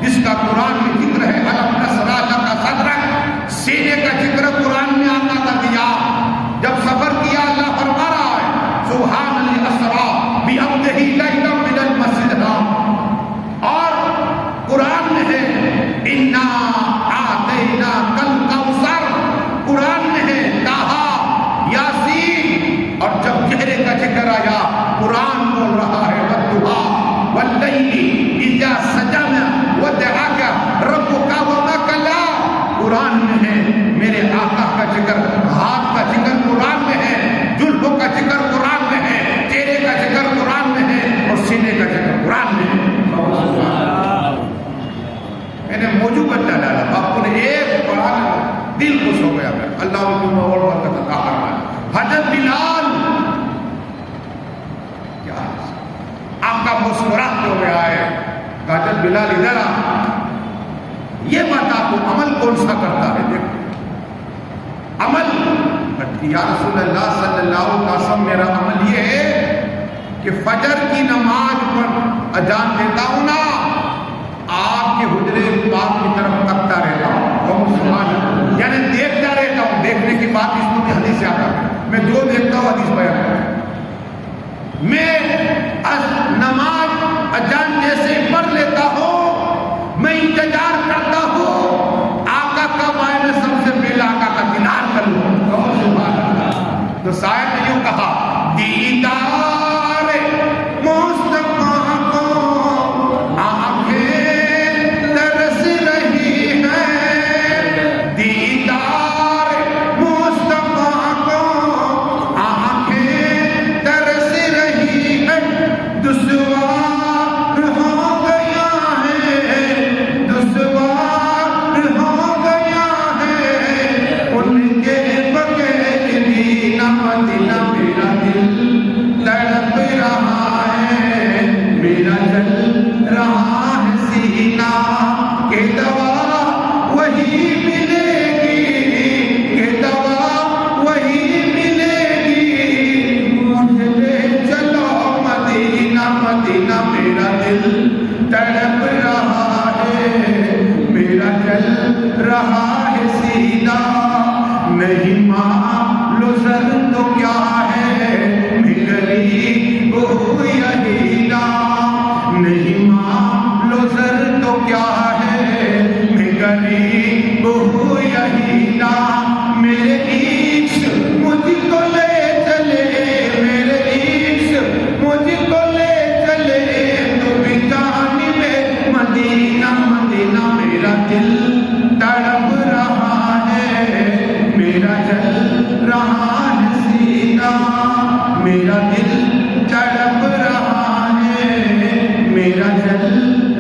جس کا قرآن میں ذکر ہے، الم نشرح لک صدرک، سینے کا ذکر ذکر قرآن میں آقا کا دیا. جب سفر کیا اللہ فرما رہا ہے سبحان الذی اسریٰ بعبدہ لیلا من المسجد الحرام. اور قرآن میں ہے انا اعطیناک الکوثر، قرآن میں ہے طٰہٰ یاسین. اور جب چہرے کا ذکر آیا قرآن بول رہا ہے والضحیٰ واللیل اذا سجی ودعاک ربک وما کلی. قرآن میں ہے میرے آقا کا ذکر، ہاتھ کا ذکر قرآن میں ہے، جلدوں کا ذکر قرآن میں ہے، چہرے کا ذکر قرآن میں ہے، اور سینے کا ذکر قرآن میں ہے. میں نے موضوع بدلا ڈالا، آپ نے ایک پڑھا دل خوش ہو گیا. اللہ علیہ اور برکت عطا فرمائے. حضرت بلال کیا آپ کا مسکراہٹ ہو گیا ہے. حضرت بلال ادھر آ، یہ بتا تو عمل کون سا کرتا ہے؟ دیکھو عمل، یا رسول اللہ صلی اللہ علیہ وسلم میرا عمل یہ ہے کہ فجر کی نماز پر اذان دیتا ہوں نا، آپ کے حجرے پاک کی طرف تکتا رہتا ہوں. سبحان اللہ، یعنی دیکھتا رہتا ہوں. دیکھنے کی بات اس میں حدیث سے آتا ہے، میں جو دیکھتا ہوں حدیث بیان کرتا ہوں. میں نماز اذان جیسے پڑھ لیتا ہوں، میں انتظار کرتا ہوں آقا کب آئے، میں سب سے پہلے آقا کا دیدار کر لوں. تو شاید نے یوں کہا دیدار مصطفیٰ کو آنکھیں ترس رہی ہیں، دیدار مصطفیٰ کو آنکھیں ترس رہی ہیں، دشوار ہو گیا ہے، دشوار ہو گیا ہے ان کے بغیر دینا مدینہ. میرا دل تڑپ رہا ہے، میرا جل رہا ہے سینہ کہ دوا وہی ملے گی، کہ دوا وہی ملے گی. مجھے لے چلو مدینہ مدینہ. میرا دل تڑپ رہا ہے، میرا جل رہا ہے سینہ. نہیں معلوم زر تو کیا ہے میری وہ یہی نا، نہیں معلوم زر تو کیا ہے میری وہ یہی نا. میرے عشق مجھ کو لے چلے، میرے عشق مجھ کو لے چلے تو بھی جانب مدینہ مدینہ. میرا دل تڑپ رہا ہے، میرا جل رہا ہے سینہ، میرا دل تڑپ رہا ہے، میرا جل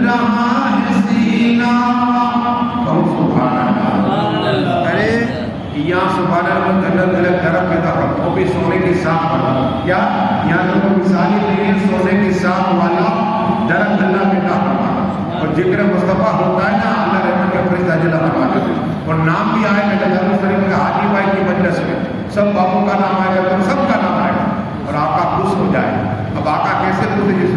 رہا ہے سینہ. سبحان اللہ. ارے یہاں سبحان اللہ الگ الگ طرف پیدا کرتا وہ بھی سونے کے ساتھ والا. کیا یہاں تو مثالی نہیں ہے، سونے کے ساتھ والا درخت اللہ پیدا کروانا. اور ذکر مصطفیٰ ہوتا ہے نا اللہ رحمت کے فرشتہ جل فرماتے ہیں. اور نام بھی آئے گا جب شریف کا حاجی بھائی کی مجلس میں سب بابو کا نام آئے گا تو سب کا نام آئے گا اور آقا خوش ہو جائے. اب آقا کیسے خوش ہے؟ جس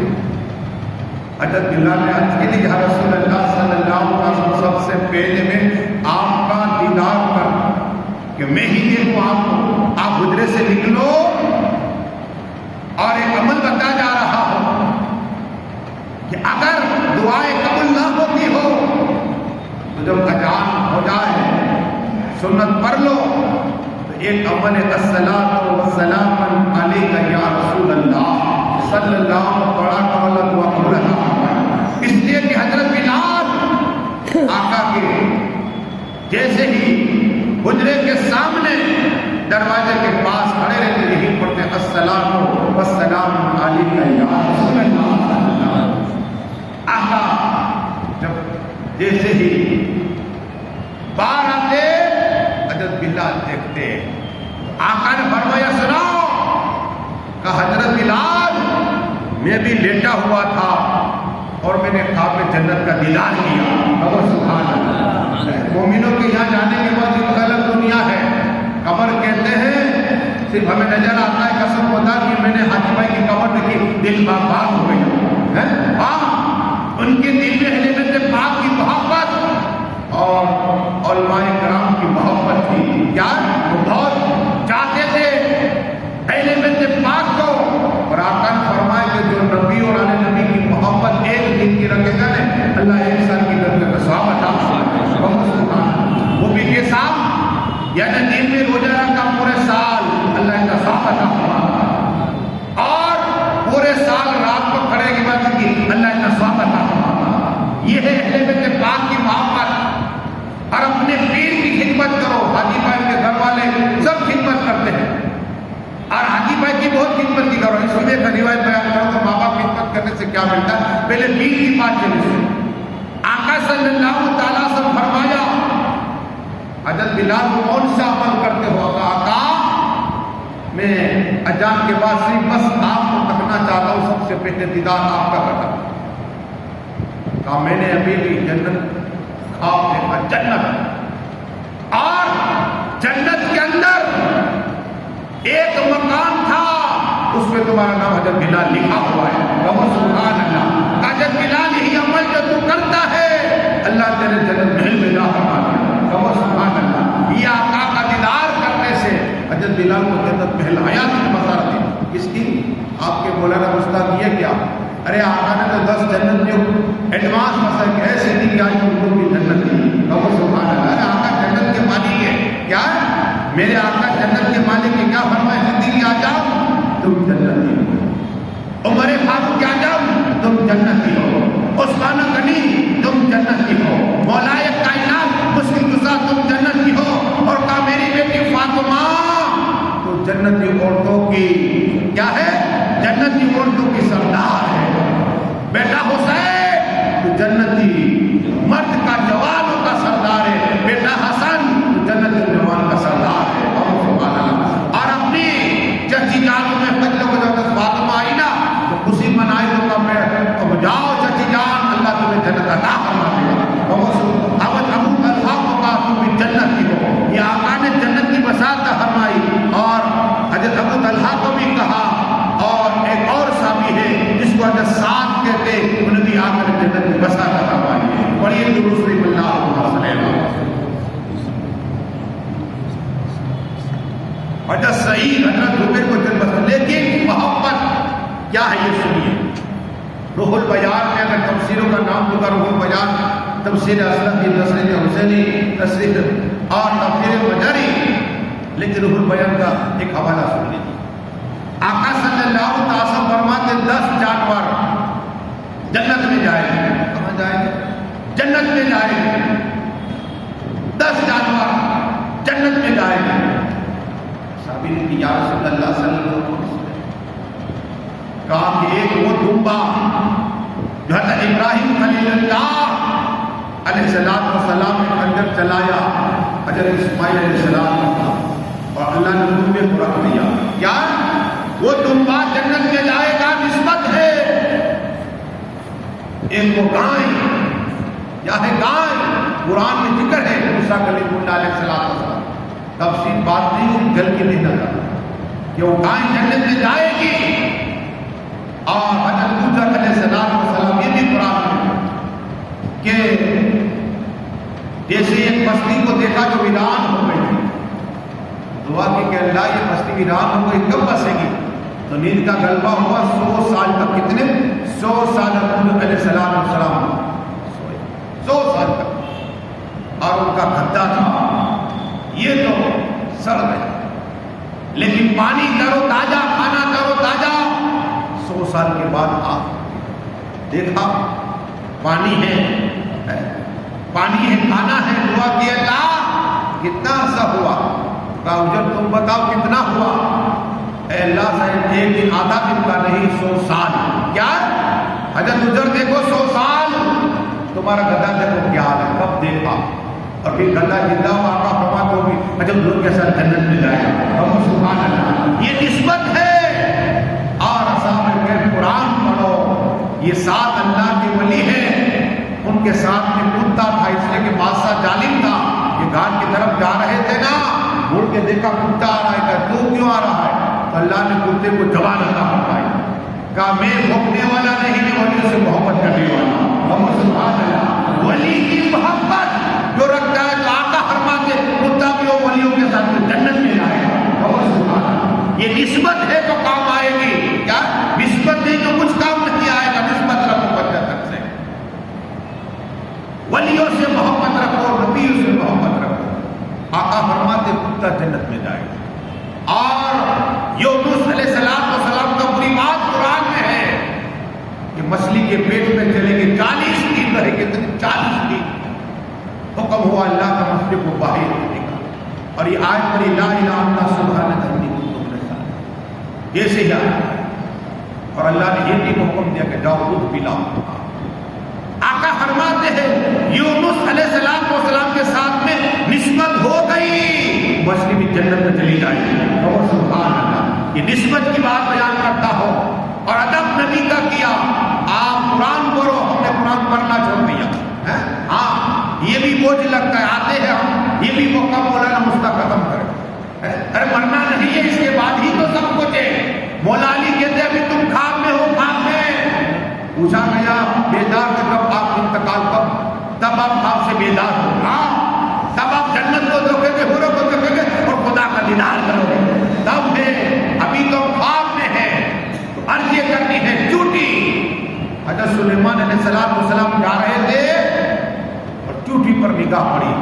حضرت بلال نے عرض کی تھی یا رسول اللہ صلی اللہ علیہ وسلم سب سے پہلے میں آپ کا دیدار کر کہ میں ہی دیکھوں آپ کو. آپ حجرے سے نکلو اور ایک عمل بتا جا رہا ہوں کہ اگر دعائیں قبول نہ ہوتی ہو تو جب اذان ہو جائے سنت پڑھ لو تو ایک عمل الصلاۃ والسلام علیک یا رسول اللہ صلی اللہ علیہ وسلم پڑھا کر اللہ دعا قبول فرمائے. اس لیے کہ حضرت بلال آقا کے جیسے ہی حجرے کے سامنے دروازے کے پاس کھڑے رہتے یہی پڑھتے الصلاۃ والسلام علیک یا رسول اللہ. آقا جب جیسے ہی باہر آتے حضرت بلال دیکھتے آقا نے فرمایا سناؤ کہ حضرت بلال میں بھی لیٹا ہوا تھا اور میں نے خواب میں جنت کا دیدار کیا. سبحان اللہ. مومنوں کے یہاں جانے کے بعد ایک الگ دنیا ہے. قبر کہتے ہیں صرف ہمیں نظر آتا ہے قسم خدا کہ میں نے حاجی بھائی کی قبر دیکھی دل باغ ہو گیا. ہاں ان کے دل میں اہل بیت پاک کی محبت اور علماء کرام کی محبت تھی. کیا یعنی دن میں روزہ رکھا پورے سال اللہ کا ثواب عطا فرماتا، اور پورے سال رات کو کھڑے کی عبادت کی اللہ کا ثواب عطا فرماتا۔ یہ ہے اہل بیت پاک کی محبت۔ اور اپنے پیر کی خدمت کرو، حاجی بھائی کے گھر والے سب خدمت کرتے ہیں، اور حاجی بھائی کی بہت خدمت کی کرو۔ اس لیے کا روایت بیان کرو تو ماں باپ کی خدمت کرنے سے کیا ملتا ہے؟ پہلے پیر کی بات چلی سے آقا صلی اللہ تعالیٰ سے فرمایا، حضرت بلال کون سا عمل کرتے ہو؟ آقا میں اذان کے بعد صرف بس آپ کو تکنا چاہتا ہوں، سب سے پہلے دیدار آپ کا کرتا ہوں۔ کہا میں نے ابھی بھی جنت خواب دیکھا، جنت، اور جنت کے اندر ایک مکان تھا، اس میں تمہارا نام حضرت بلال لکھا ہوا ہے۔ سبحان اللہ، حضرت بلال یہی عمل جو تو کرتا ہے اللہ تیرے جنت محل میں لا فرما دیا۔ سبحان اللہ، یہ آقا کا دیدار کرنے سے حضرت بلال کو جنت محل حیات کی بشارت دی۔ اس کی آپ کے مولانا استاد یہ کیا، ارے آقا نے تو 10 جنت میں ایڈوانس مسئلہ ایسے دی کہ آج ان کی جنت دی۔ سبحان اللہ، ارے آقا جنت کے مالک ہے، کیا ہے میرے آقا جنت کے مالک کے کیا فرمائے؟ زندگی آ جاؤ تم جنتی ہو، عمر فاروق آ جاؤ تم جنتی ہو، عثمان غنی تم جنتی ہو، مولائے کائنات مسلم رضا تم جنتی ہو، اور کہا میری بیٹی فاطمہ تو جنتی عورتوں کی کیا ہے؟ جنتی عورتوں کی سردار ہے۔ بیٹا حسین تو جنتی مرد کا جوانوں کا سردار ہے، بیٹا حسن تو جنتی جوان کا سردار ہے۔ اور اپنی چچی جانوں میں فضل و جنت فاطمہ آئی نا تو خوشی منائی تو کم ہے، تم جاؤ چچی جان اللہ تمہیں جنت عطا فرما دے گا۔ حضرت ابو طلحہ کو کہا تم بھی جنت کی ہو، یہ آقا نے جنت کی بشارت فرمائی، اور حضرت ابو طلحہ کو بھی کہا، اور ایک اور صحابی ہے جس کو حضرت سعد کہتے انہیں بھی آقا نے جنت کی بشارت فرمائی۔ پڑھیے درود شریف اللہ علیہ حضرت سعید حضرت زبیر کو جنت، لیکن محبت کیا ہے یہ سنیے۔ روح البیان میں اگر تفسیروں کا نام لوں گا، روح البیان تفسیر اسلم کی، تفسیر حسینی، تفسیر اور تفسیر مجاری، لیکن روح البیان کا ایک حوالہ سن لیجیے۔ آقا صلی اللہ علیہ وسلم فرماتے 10 جانور جنت میں جائیں گے۔ کہاں جائیں گے؟ جنت میں جائیں گے۔ 10 جانور جنت میں جائیں گے۔ صحابی نے کہ یا رسول اللہ صلی اللہ علیہ وسلم، کہا کہ ایک وہ دمبا جو حضرت ابراہیم خلیل اللہ علیہ السلام نے خنجر چلایا حضرت اسماعیل علیہ السلام، اور اللہ نے ان میں خوراک دیا، کیا وہ دمبا جنت میں جائے گا، نسبت ہے ایک وہ گائے، یا ہے گائے، قرآن میں ذکر ہے موسیٰ کلیم اللہ علیہ السلام، تفصیل بات نہیں گل کی نہیں نظر کہ وہ گائے جنت میں جائے گی۔ اور حضرت موسیٰ علیہ السلام یہ بھی قرآن میں کہ جیسے ایک بستی کو دیکھا جو ویران ہو گئی تھی، دعا کی کہ اللہ یہ بستی ویران ہو گئی کب بسے گی؟ تو نیند کا غلبہ ہوا 100 سال تک، کتنے 100 سال حضرت علیہ السلام 100 سال تک، اور ان کا گھدا تھا یہ تو سڑ گئے، لیکن پانی ترو تازہ، کھانا ترو تازہ۔ 100 سال کے بعد آپ دیکھا پانی ہے، پانی ہے، کھانا ہے، دعا کی اللہ کتنا عرصہ ہوا؟ کہا جب تم بتاؤ کتنا ہوا؟ اے اللہ صاحب ایک دن آدھا دن کا نہیں 100 سال۔ کیا حضرت اجر دیکھو 100 سال، تمہارا گدا دیکھو کیا حال ہے، کب دیکھا؟ اور پھر گدا زندہ ہوا، آقا فرماتے ہو بھی حضرت حضور کے ساتھ جنت میں جائے گا۔ سبحان اللہ، یہ نسبت ہے۔ اور اصحاب الکہف قرآن پڑھو، یہ 7 اللہ کے ولی ہیں، ان کے ساتھ میں کتا تھا، اس لیے کہ بادشاہ ظالم تھا، یہ گھاٹ کی طرف جا رہے تھے نا، مڑ کے دیکھا کتا آ رہا ہے، کہ تو کیوں آ رہا ہے؟ تو اللہ نے کتے کو جوان عطا فرمائی، کہا میں بھوکنے والا نہیں، میں ولیوں سے محبت کرنے والا۔ سبحان اللہ، ولی کی محبت جو رکھتا ہے، تو آقا فرماتے کتا بھی وہ ولیوں کے ساتھ جنت میں جائے گا۔ یہ نسبت ہے تو کام آئے گی، کیا نسبت نہیں تو کچھ کام نہیں آئے گا۔ نسبت رکھو بچہ تک سے، ولیوں سے محبت رکھو، نبیوں سے محبت رکھو۔ آقا فرماتے مدہ جنت میں جائے گا. اور یونس علیہ السلام کا بری بات قرآن میں ہے کہ مچھلی کے پیٹ میں چلیں گے 40 دن رہے گے. 40 دن حکم ہوا اللہ کا مچھلی کو باہر کرنے کا. اور یہ آیت پڑھی لا الہ الا اللہ سبحانک انی کنت من الظالمین. یہ سے ہی آیا. اور اللہ نے یہ بھی حکم دیا کہ جاؤ دودھ پلاؤ. آقا فرماتے ہیں یونس علیہ السلام کے ساتھ میں نسبت ہو گئی، مچھلی بھی جنت میں چلی جائے گی. اور سبحان اللہ، یہ نسبت کی بات بیان کرتا ہو اور ادب نبی کا کیا. آپ قرآن پڑھو، ہم نے قرآن پڑھنا چھوڑ دیا. ہاں یہ بھی بوجھ لگتا ہے، آتے ہیں ہم یہ بھی موقع مولانا مستا ختم کرے. ارے مرنا نہیں ہے، اس کے بعد ہی تو سب کچھ ہے. مولا علی کہتے ہیں ابھی تم خواب میں ہو. خواب میں پوچھا گیا بیدار کہ کب آپ انتقال کب؟ تب آپ خواب سے بیدار ہو. ہاں تب آپ جنت کو دیکھیں گے، حوروں کو دیکھیں گے اور خدا کا دیدار کرو گے. تب ہے، ابھی تو خواب میں ہے. تو عرض یہ کرنی ہے چوٹی. حضرت سلیمان علیہ السلام جا رہے تھے اور چوٹی پر نگاہ پڑی.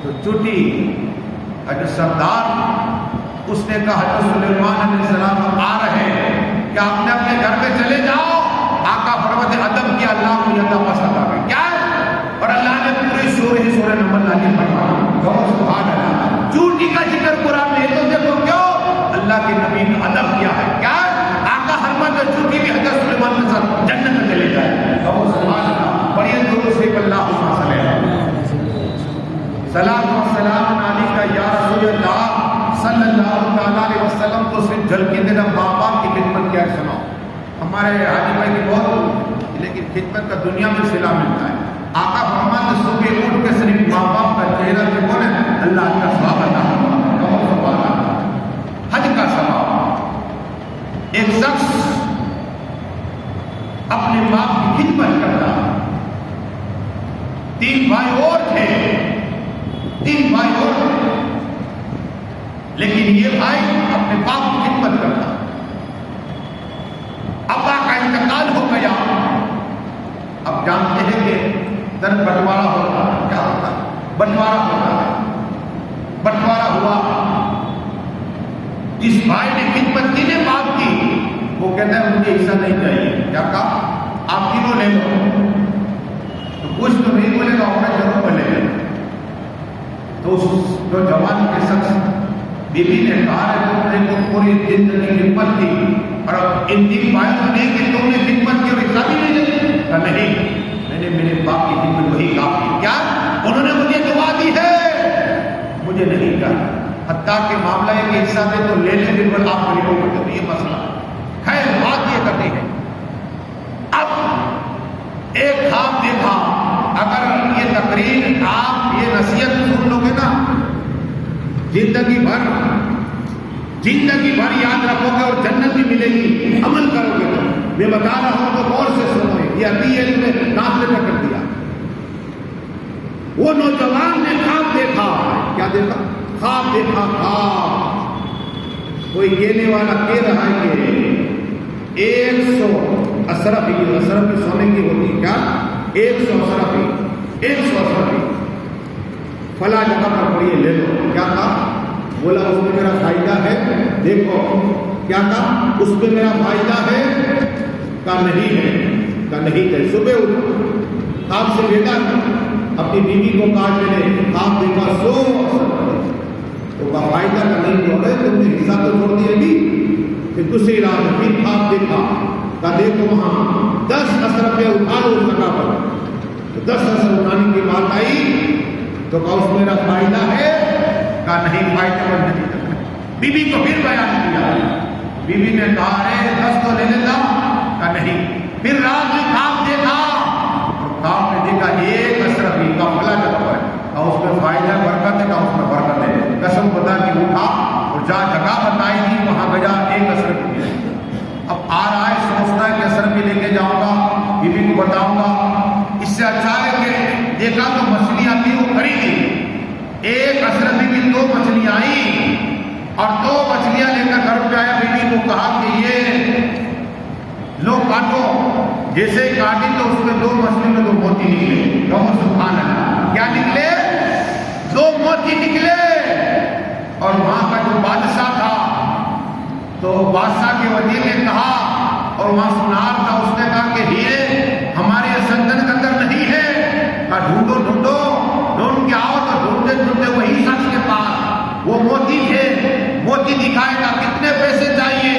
تو چوٹی حضرت سردار اس نے کہا حضرت سلیمان علیہ السلام آ رہے ہیں کہ آپ نے اپنے گھر میں چلے جاؤ. آقا فرماتے ادب کیا اللہ کو یہ پسند آ گئی کیا. اور اللہ نے پورے سورہ نمل نازل فرمایا. سبحان اللہ. چوٹی کا ذکر قرآن میں تو دیکھو کیوں اللہ کے نبی نے ادب کیا ہے. کیا آقا فرماتے چوٹی بھی حضرت سلیمان کے ساتھ جنت میں چلے جائے. سبحان اللہ. پڑھیے درود شریف اللہم صلی سلام و سلام علیکہ یا رسول اللہ صلی اللہ علیہ وسلم. تو صرف جھلکی دینا باپ باپ کی خدمت کیا سناؤ. ہمارے حاجی بھائی کی بہت لیکن خدمت کا دنیا میں صلہ ملتا ہے. آقا فرماتے صبح اٹھ کے صرف ماں باپ کا چہرہ دیکھو نا اللہ کا ثواب عطا فرماتا. حج کا ثواب. ایک شخص اپنے باپ کی خدمت کرتا. 3 بھائی اور تھے. لیکن یہ بھائی اپنے باپ کی خدمت کرتا. ابا کا انتقال ہو گیا. اب جانتے ہیں کہ در بٹوارا ہوتا ہے. کیا ہوتا ہے؟ بٹوارا ہوتا ہے. بٹوارا ہوا. جس بھائی نے خدمت کی نے باپ کی وہ کہتا ہے مجھے حصہ نہیں چاہیے. کیا کہا؟ آپ تینوں لے لو. تو کچھ تو نہیں بولے گا اور ضرور بولے گا. تو اس جو جوان کے شخص بیوی نے کہا ہے تم نے تو پوری زندگی خدمت کی اور اب ان 3 بھائیوں نے کہ تم نے خدمت کی اور حصہ بھی نہیں دیا. نہیں، میں نے میرے باپ کی خدمت وہی کافی. کیا انہوں نے مجھے دعا دی ہے مجھے نہیں چاہیے. حتیٰ کہ معاملہ ہے کہ حصہ دے تو لے لیں پھر آپ غریبوں کو دے. یہ مسئلہ خیر بات یہ کرنی ہے. اب ایک خواب دیکھا. اگر یہ تقریر آپ یہ نصیحت سن لو گے نا زندگی بھر یاد رکھو گے اور جنت بھی ملے گی. عمل کرو گے تو میں بتا رہا ہوں تو غور سے سنو. یہ ابھی علم نے نافذ کر دیا. وہ نوجوان نے خواب دیکھا. کیا دیکھا؟ خواب دیکھا. خواب کوئی کہنے والا کہہ رہا ہے کہ 100 اشرفی سونے کی ہوتی. کیا 100 اشرفی فلاں جگہ پر پڑھیے لے لو. کیا کہا؟ بولا اس میں میرا فائدہ ہے. دیکھو کیا کہا؟ اس میں میرا فائدہ ہے. کہا نہیں ہے. کہا نہیں ہے. صبح اٹھو خواب سے بیٹا اپنی بیوی کو کہا میں نے خواب دیکھا 100 تو کا فائدہ کا نہیں ہو رہا ہے. تم نے حصہ تو چھوڑ دیا بھی. پھر دوسری رات پھر خواب دیکھا. کہا دیکھو وہاں 10 اشرف اٹھا لو اس جگہ پر. 10 اشرف اٹھانے کی بات آئی تو کہا اس میرا فائدہ ہے. کہا نہیں فائدہ مند نہیں. بیوی کو پھر بیان کیا. بیوی نے کہا ارے 10 تو لے لیتا. کہا نہیں. پھر رات میں خواب دیکھا. خواب میں دیکھا 1 اشرف کا فلاں جگہ پر. کہا اس میں فائدہ برکت ہے. کہا اس میں برکت ہے. قسم خدا کی اٹھا اور جہاں جگہ بتائی تھی وہاں گیا 1 اشرف کی. اب آ رہا ہے سوچتا ہے کہ اشرف بھی لے کے جاؤں گا بیوی کو بتاؤں گا. اس سے اچھا ہے کہ دیکھا تو مچھلیاں تھی وہ خریدی. 1 اشرفی کی 2 مچھلیاں آئی اور 2 مچھلیاں لے کر گھر پہ آیا. بیوی کو کہا کہ یہ لو کاٹو. جیسے ہی کاٹی تو اس میں 2 مچھلی میں 2 موتی نکلے. سبحان اللہ. کیا نکلے؟ 2 موتی نکلے. اور تو بادشاہ کے وزیر نے کہا، اور وہاں سنار تھا، اس نے کہا کہ یہ ہمارے سلطنت کے اندر نہیں ہے۔ کہا ڈھونڈو ڈھونڈو، ڈھونڈ کے آؤ۔ تو ڈھونڈتے ڈھونڈتے وہی شخص کے پاس وہ موتی تھے، موتی دکھائے گا، کتنے پیسے چاہیے؟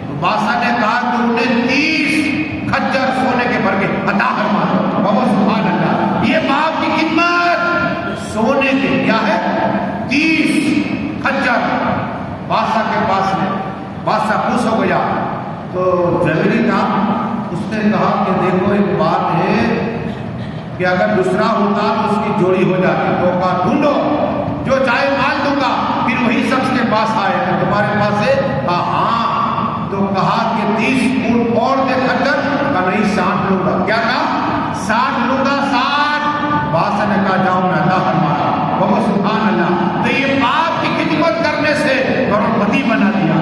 تو بادشاہ نے کہا کہ انہیں 30 کھچر سونے کے بھر کے عطا فرما دو۔ بابا سبحان اللہ، یہ باپ کی خدمت سونے کے کیا ہے 30 کھچر بادشاہ کے پاس میں۔ بادشاہ خوش ہو گیا۔ تو جوہری تھا، اس نے کہا کہ دیکھو ایک بات ہے کہ اگر دوسرا ہوتا تو اس کی جوڑی ہو جاتی۔ تو کہا ڈھونڈو، جو چاہے مال دوں گا۔ پھر وہی شخص کے پاس آئے کہ تمہارے پاس ہے؟ کہا ہاں۔ تو کہا کہ 30 اونٹ اور دے کھچر؟ کہا نہیں 60 لوں گا۔ کیا کہا؟ 60 لوں گا، 60۔ بادشاہ نے کہا جاؤ میں عطا فرماتا۔ بابا سبحان اللہ، تو یہ باپ کی خدمت کرنے سے کروڑپتی بنا دیا۔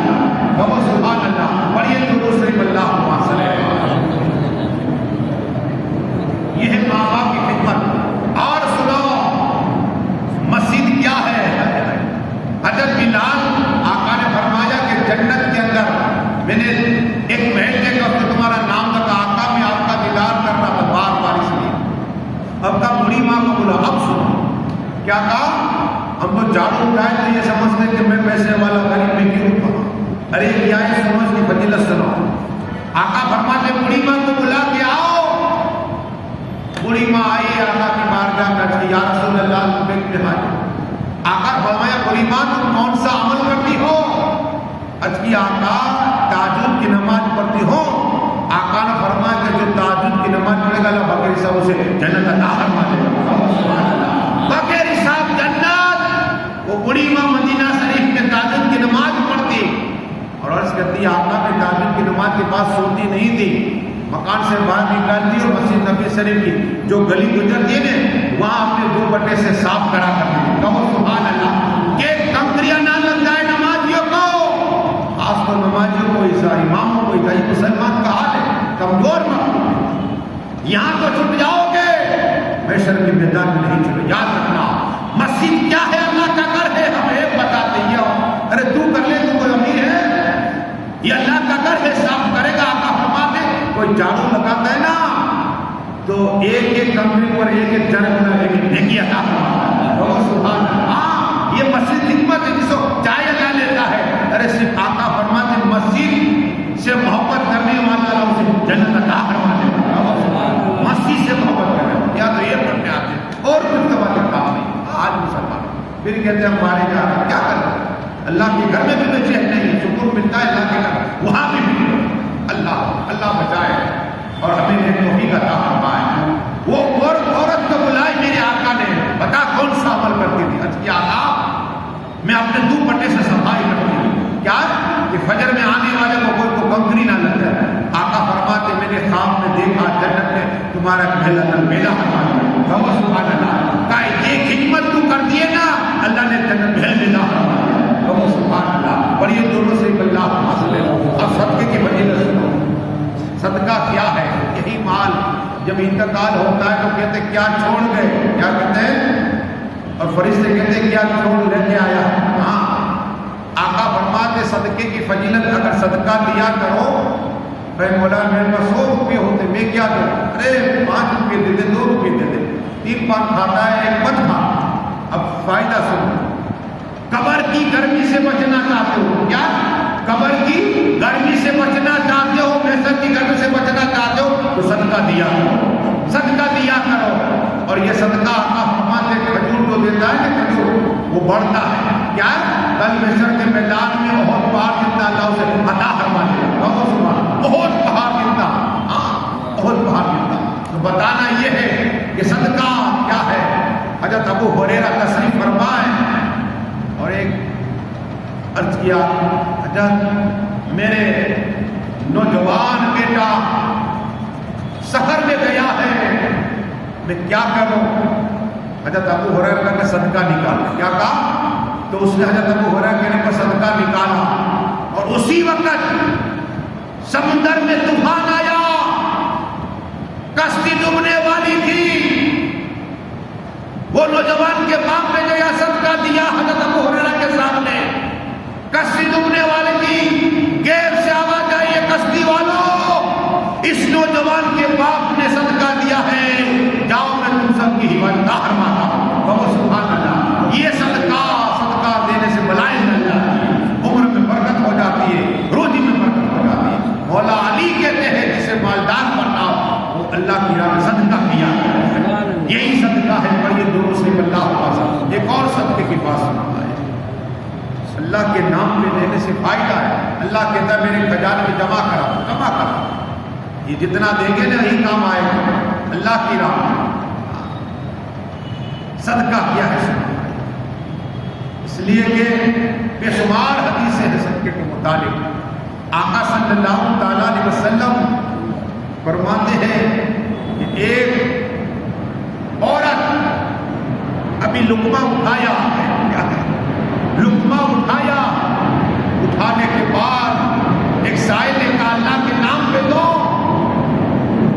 بابا سبحان اللہ، پڑھیے درود شریف اللہم صلی علیہ وسلم۔ یہ ہے ماں باپ کی خدمت۔ اور سنو مسجد کیا ہے؟ حضرت بلال آقا نے فرمایا کہ جنت کے اندر میں نے ایک محل دیکھا، اس نے تمہارا نام رکھا، آقا میں آپ کا دیدار کرنا تھا، بار بار اس لیے۔ اب کا بڑی ماں کو بولا، اب سنو کیا کہا؟ ہم تو جھاڑو اٹھائے تو یہ سمجھتے کہ میں پیسے والا غریب میں کیوں اٹھاؤں؟ ارے کیا ہے سنو، اس کی فضیلت سنو۔ آقا فرماتے بڑی ماں کو بلا کے آؤ۔ بڑی ماں آئی، آقا کی بارگاہ میں کہا یا رسول اللہ تمہیں حاجت۔ آقا فرمایا بڑی ماں تم کون سا عمل کرتی ہو؟ عرض کی آقا تہجد کی نماز پڑھتی ہو۔ آقا نے فرمایا کہ جو تہجد کی نماز پڑھے گا اللہ بغیر حساب اسے جنت عطا فرما دے گا۔ بغیر حساب جنت۔ وہ بڑی ماں مدینہ شریف میں تہجد کی نماز پڑھتی اور عرض کرتی آقا میں تہجد کی نماز کے بعد سوتی نہیں تھی، مکان سے باہر نکالتی اور مسجد نبی شریف کی جو گلی گزرتی ہے نا وہاں اپنے دوپٹے سے صاف کرا کرتی تھی۔ کہو سبحان اللہ، کہ کنکریاں نہ لگ جائے نمازیوں کو، خاص طور نمازیوں کو، عیسائی اماموں کو، عیسائی مسلمان کا حال ہے کمزور مت، یہاں تو چھپ جاؤ گے، محشر کے میدان میں نہیں چھپے۔ یاد رکھنا مسجد کیا ہے؟ اللہ کا گھر ہے۔ ہم ایک بتاتے ہیں، ارے تو کر لے، تو کوئی امیر ہے؟ یہ اللہ کا گھر ہے، صاف کرے گا۔ آقا فرماتے کوئی جھاڑو لگاتا ہے نا تو ایک ایک کمرے پر ایک ایک جنت میں ایک نیکی عطا فرماتا ہے۔ سبحان اللہ، ہاں یہ مسجد خدمت ہے، جس کو چائے اللہ لیتا ہے۔ ارے صرف آقا فرماتے مسجد سے محبت کرنے والا اللہ اسے جنت عطا فرما دے گا۔ مسجد سے محبت کرنے یا تو یہ پڑھنے آتے اور کچھ تو بات کام نہیں۔ آج مسلمان پھر کہتے ہیں ہمارے جا رہے کیا کرتے؟ اللہ کے گھر میں بھی تو چین نہیں، شکر ملتا ہے اللہ کے گھر، وہاں بھی اللہ بچائے اور ہمیں یہ توفیق عطا فرمائے۔ وہ عورت کو بلائی میرے آقا نے، بتا کون سا عمل کرتی تھی؟ عرض کیا آقا میں اپنے دوپٹے سے صفائی کرتی ہوں، کیا کہ فجر میں آنے والے کو کوئی کو کنکری نہ لگ جائے۔ آقا فرماتے میں نے خواب میں دیکھا جنت میں تمہارا پہلا دل میلا فرما دیا۔ سبحان اللہ، کہا یہ خدمت تو کر دیے نا اللہ نے جنت میں میلا فرما دیا۔ سبحان اللہ، پڑھیے دونوں سے اللہ حاصل ہے۔ اب صدقے کی فضیلت سنو، صدقہ کیا ہے؟ یہی مال جب انتقال ہوتا ہے تو کہتے ہیں کیا چھوڑ گئے؟ کیا کہتے ہیں؟ اور فرشتے کہتے ہیں کیا چھوڑ لے کے آیا؟ ہاں آقا فرماتے صدقے کی فضیلت، اگر صدقہ دیا کرو، بھائی مولا میرے پاس 100 روپے ہوتے میں کیا کروں؟ ارے 5 روپے دے دے، 2 روپے دے دے، 3 پان کھاتا ہے 1 مت کھا۔ اب فائدہ سنو، قبر کی گرمی سے بچنا چاہتے ہو؟ کیا قبر کی گرمی سے بچنا چاہتے ہو، محشر کی گرمی سے بچنا چاہتے ہو تو صدقہ دیا کرو، صدقہ دیا کرو۔ اور یہ صدقہ آقا فرماتے کھجور جو دیتا ہے نا کھجور وہ بڑھتا ہے، کیا کل محشر کے میدان میں بہت پہاڑ جتنا اللہ اسے عطا فرما دے گا۔ بہت پہاڑ جتنا، ہاں بہت پہاڑ جتنا۔ تو بتانا یہ ہے کہ صدقہ کیا ہے۔ حضرت ابو ہریرہ تشریف فرمائے اور ایک عرض کیا حضرت میرے نوجوان بیٹا سفر میں گیا ہے، میں کیا کروں؟ حضرت ابو ہریرہ کا صدقہ نکالا۔ کیا کہا؟ تو اس نے حضرت ابو ہریرہ کہنے پر صدقہ نکالا اور اسی وقت سمندر میں طوفان آیا، کشتی ڈوبنے والی تھی۔ وہ نوجوان کے باپ نے جو صدقہ دیا حضرت ابو ہریرہ کے سامنے، کشتی ڈوبنے والی تھی، اللہ کے نام پہ دینے سے فائدہ ہے. اللہ کہتا ہے میرے خزانے میں جمع کرا. یہ جتنا دیں گے نا یہی کام آئے گا. اللہ کی راہ میں صدقہ کیا ہے. اس لیے کہ بے شمار حدیثیں ہیں صدقے کے متعلق. آقا صلی اللہ تعالیٰ علیہ وسلم فرماتے ہیں کہ ایک عورت ابھی لقمہ اٹھایا, اٹھانے کے بعد ایک سائل نے کہا اللہ کے نام پہ دو,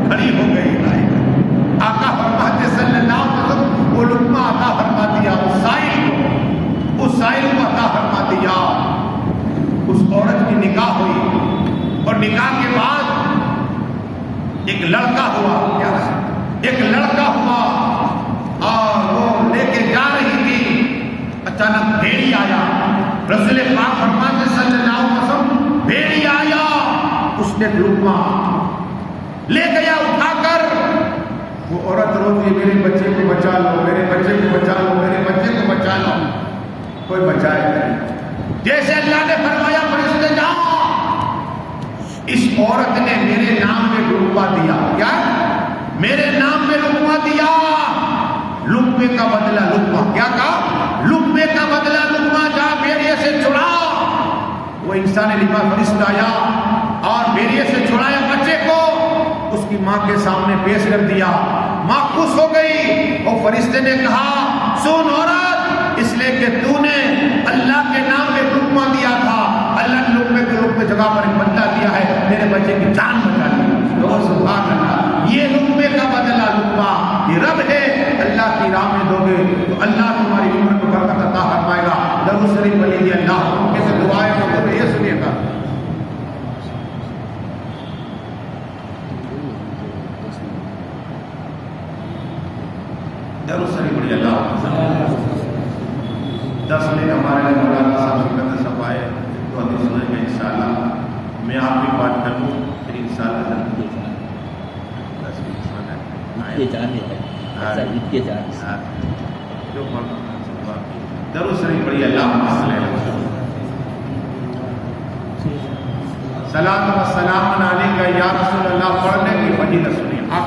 کھڑی ہو گئی. آقا فرماتے صلی اللہ علیہ وسلم وہ لقمہ عطا فرما دیا اس سائل کو عطا فرما دیا. اس عورت کی نکاح ہوئی اور نکاح کے بعد ایک لڑکا ہوا اور وہ لے کے جا رہی تھی. اچانک بھیڑی آیا. رسول پاک فرماتے صلی اللہ علیہ وسلم بھیڑی آیا, اس نے لقمہ لے گیا اٹھا کر. وہ عورت روتی ہے میرے بچے کو بچا لو, میرے بچے کو بچا لو, میرے بچے کو بچا لو. کوئی بچائے نہیں. جیسے اللہ نے فرمایا فرشتے جاؤ, اس عورت نے میرے نام میں لقمہ دیا. کیا میرے نام میں لقمہ دیا, لقمے کا بدلہ لقمہ. کیا کہا؟ لقمے کا بدلہ لقمہ. جا بھیڑیے سے چھڑا. وہ انسان لقمہ فرشتہ آیا اور بھیڑیے سے چھڑایا بچے کو, اس کی ماں کے سامنے پیش کر دیا. ماں خوش ہو گئی. اور فرشتے نے کہا سن عورت, اس لیے کہ تو نے اللہ کے نام میں لقمہ دیا تھا, اللہ نے لقمے جگہ پر ایک بدلہ دیا ہے, میرے بچے کی جان بچا لی. سبحان اللہ. یہ لقمے کا بدلہ لقمہ, یہ رب ہے. اللہ کی راہ میں دو گے تو اللہ تمہاری عمر کو برکت عطا فرمائے گا. درود شریف پڑھ لیجیے. اللہ کیسے دعائیں کو یہ سنیے گا. درود شریف پڑھیے. اللہ 10 منٹ ہمارے لیے مولانا صاحب سے قدر صاحب آئے تو حدیث سنیں گے انشاءاللہ. میں آپ کی بات کر لوں پھر انشاءاللہ درود شریف پڑھیے. اللہ صلاۃ و سلام علیکہ یا رسول اللہ پڑھنے کی فضیلت سنیے. آپ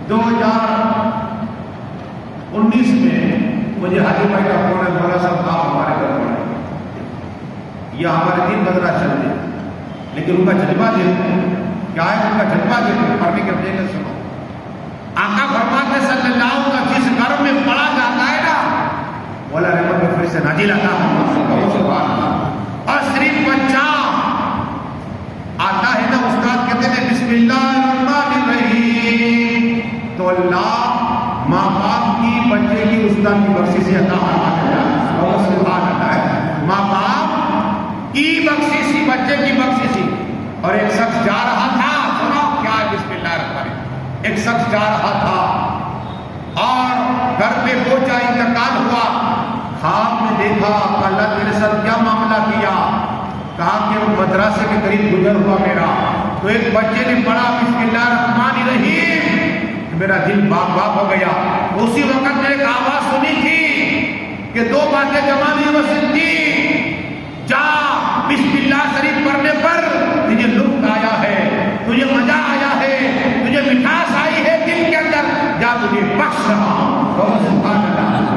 2019 میں مجھے حاجی بھائی کا فون ہے, مولا صاحب آپ ہمارے گھر پڑھیں. یہ ہمارے دن بدلا چلتے ہیں لیکن ان کا جذبہ دیکھو کیا ہے, ان کا جذبہ دیکھو. پڑھنے کے وجہ سے سنو. آقا فرماتے صلی اللہ علیہ وسلم جس گھر میں پڑھا جاتا ہے نا مولا رحمت کے فرشتے نازل آتا ہے. اور صرف بچہ آتا ہے نا, استاد کہتے ہیں بسم اللہ الرحمن الرحیم, تو اللہ ماں باپ کی بچے کی استاد کی بخشش سے عطا فرماتا ہے. سبحان اللہ. ماں باپ کی بخشش, بچے کی بخشش. اور ایک شخص جا رہا تھا, سنو کیا ہے بسم اللہ الرحمن الرحیم. ایک شخص جا رہا تھا اور گھر پہ پہنچا, انتقال ہوا. خواب میں دیکھا اللہ میرے ساتھ کیا معاملہ کیا. کہا کہ وہ مدرسے کے قریب گزر ہوا میرا, تو ایک بچے نے پڑھا بسم اللہ الرحمن الرحیم, میرا دل باغ ہو گیا. اسی وقت میں ایک آواز سنی تھی کہ 2 باتیں جمع نہیں ہو سکتی. جا بسم اللہ شریف پڑھنے پر تجھے لطف آیا ہے, تجھے مزہ آیا ہے, تجھے مٹھاس آئی ہے دل کے اندر, جا تجھے بخش رہا.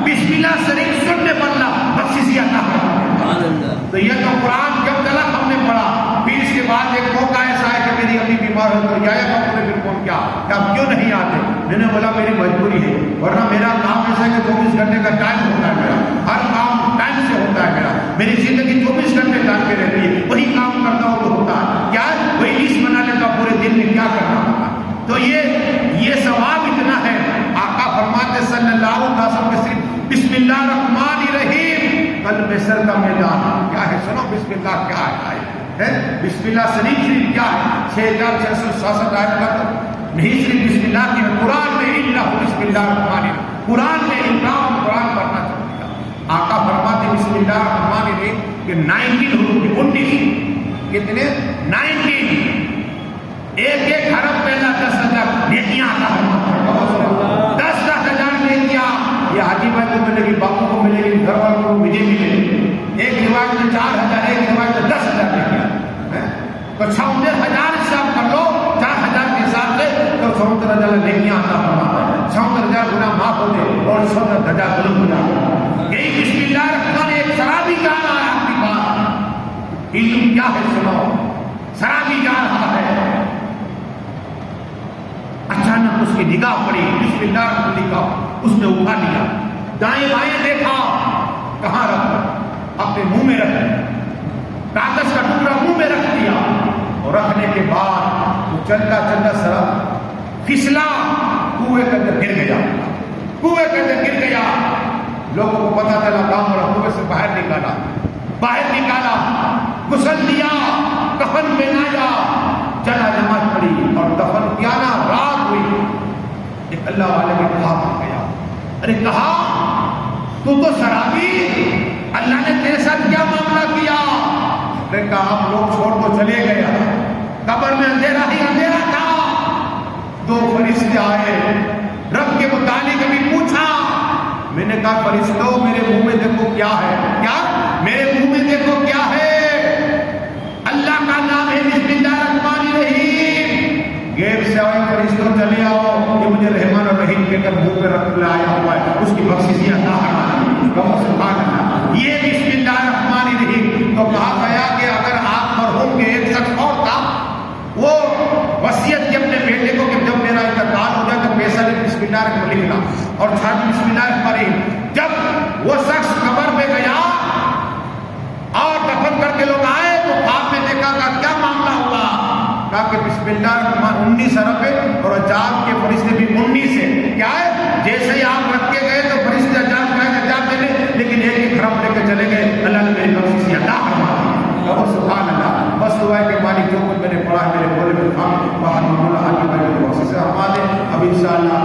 بسم اللہ شریف سننے پر بخشش عطا فرماتا. تو یہ تو قرآن جب تلک ہم نے پڑھا. پھر اس کے بعد ایک موقع ایسا ہے کہ میری امی بیمار ہو تو جایا باپو نے پھر فون کیا کہ آپ کیوں نہیں آتے. میں نے بولا میری مجبوری ہے, ورنہ میرا کام ایسا ہے کہ 24 گھنٹے کا ٹائم ہوتا ہے میرا, ہر کام ٹائم سے ہوتا ہے میرا. میری زندگی 24 گھنٹے ٹائم پہ رہتی ہے, وہی کام کرتا ہوں تو ہوتا ہے. کیا وہی لسٹ بنا لیتا پورے دن میں کیا کرنا ہوتا. تو یہ ثواب اتنا ہے. آقا فرماتے صلی اللہ علیہ وسلم کے صرف بسم اللہ الرحمن الرحیم قلب سر کا میدان. کیا ہے سنو بسم اللہ کیا ہے. بسم اللہ شریف کیا ہے, 6667 آیت کا نہیں صرف بسم اللہ کی. قرآن میں اللہ بسم اللہ الرحمن الرحیم, قرآن میں امام قرآن پڑھنا چاہتے ہیں. آقا فرماتے بسم اللہ الرحمن الرحیم کہ 19 حروف, 19 کتنے 19, ایک حرف پہلا 10,000 نیکیاں عطا فرماتا ہے. 10,000 نیکیاں. یہ حاجی بھائی کو ملے گی, باپو کو ملے گی, گھر والوں کو مجھے ملے گی. ایک روایت میں 4000، ایک روایت میں 10,000 لے گیا. تو 56,000 حساب کر لو 4,000 کے حساب سے، تو 74,000 نیکیاں عطا فرماتا ہے، 74,000 گناہ معاف ہوتے اور 74,000 ظلم ہو جاتا. یہی بسم اللہ الرحمن الرحیم. ایک شرابی جا رہا ہے آپ کے پاس، علم کیا ہے سنو. شرابی جا رہا ہے، اچانک اس کی نگاہ پڑی، بسم اللہ الرحمن الرحیم لکھا، اس نے اٹھا لیا، دائیں بائیں دیکھا، کہاں رکھ؟ اپنے منہ میں رکھ. کاغذ کا ٹکڑا منہ میں رکھ دیا، اور رکھنے کے بعد وہ چلتا چلتا سڑک پھسلا، کنویں کے اندر گر گیا. کنویں کے اندر گر گیا. لوگوں کو پتا چلا، کام اور کنویں سے باہر نکالا، غسل دیا، کفن پہنایا، چلا نماز پڑھی اور دفن کیا نا. رات ہوئی، ایک اللہ والے کے کہا گیا، ارے کہا تو شرابی، اللہ نے تیرے ساتھ کیا معاملہ کیا؟ نے کہا آپ لوگ چھوڑ تو چلے گئے، قبر میں اندھیرا ہی اندھیرا تھا. 2 فرشتے آئے، رب کے متعلق بھی پوچھا. میں نے کہا فرشتوں میرے منہ میں دیکھو کیا ہے. کیا میرے منہ میں دیکھو کیا ہے؟ اللہ کا نام ہے بسم اللہ الرحمن الرحیم. غیب سے آئے فرشتوں چلے آؤ، یہ مجھے رحمان اور رحیم کہہ کر منہ پہ رکھ لایا ہوا ہے، اس کی بخشش عطا فرمائے. سبحان اللہ. یہ بسم اللہ الرحمن الرحیم. تو کہا گیا کہ اگر آپ مرحوم کے ایک شخص اور تھا، وہ وصیت کی اپنے بیٹے کو کہ جب میرا انتقال ہو جائے تو پیسہ بسم اللہ الرحمن الرحیم لکھنا اور چھاتی بسم اللہ الرحمن الرحیم. جب وہ شخص قبر میں گیا اور دفن کر کے لوگ آئے تو خواب میں دیکھا کہ کیا معاملہ ہوا. کہا کہ بسم اللہ الرحمن 19 ارب ہے اور عذاب کے فرشتے بھی 19 ہے. کیا ہے؟ جیسے ہی آپ رکھ کے گئے تو فرشتے عذاب دے لے، لیکن ایک ایک حرم لے کے چلے گئے. اللہ نے میری بخشش عطا فرما دی. سبحان اللہ. بس دعا ہے کہ مالک جو کچھ میں نے پڑھا ہے میرے بولے میں کام باہر اللہ کی بخشش سے ہمارے اب انشاءاللہ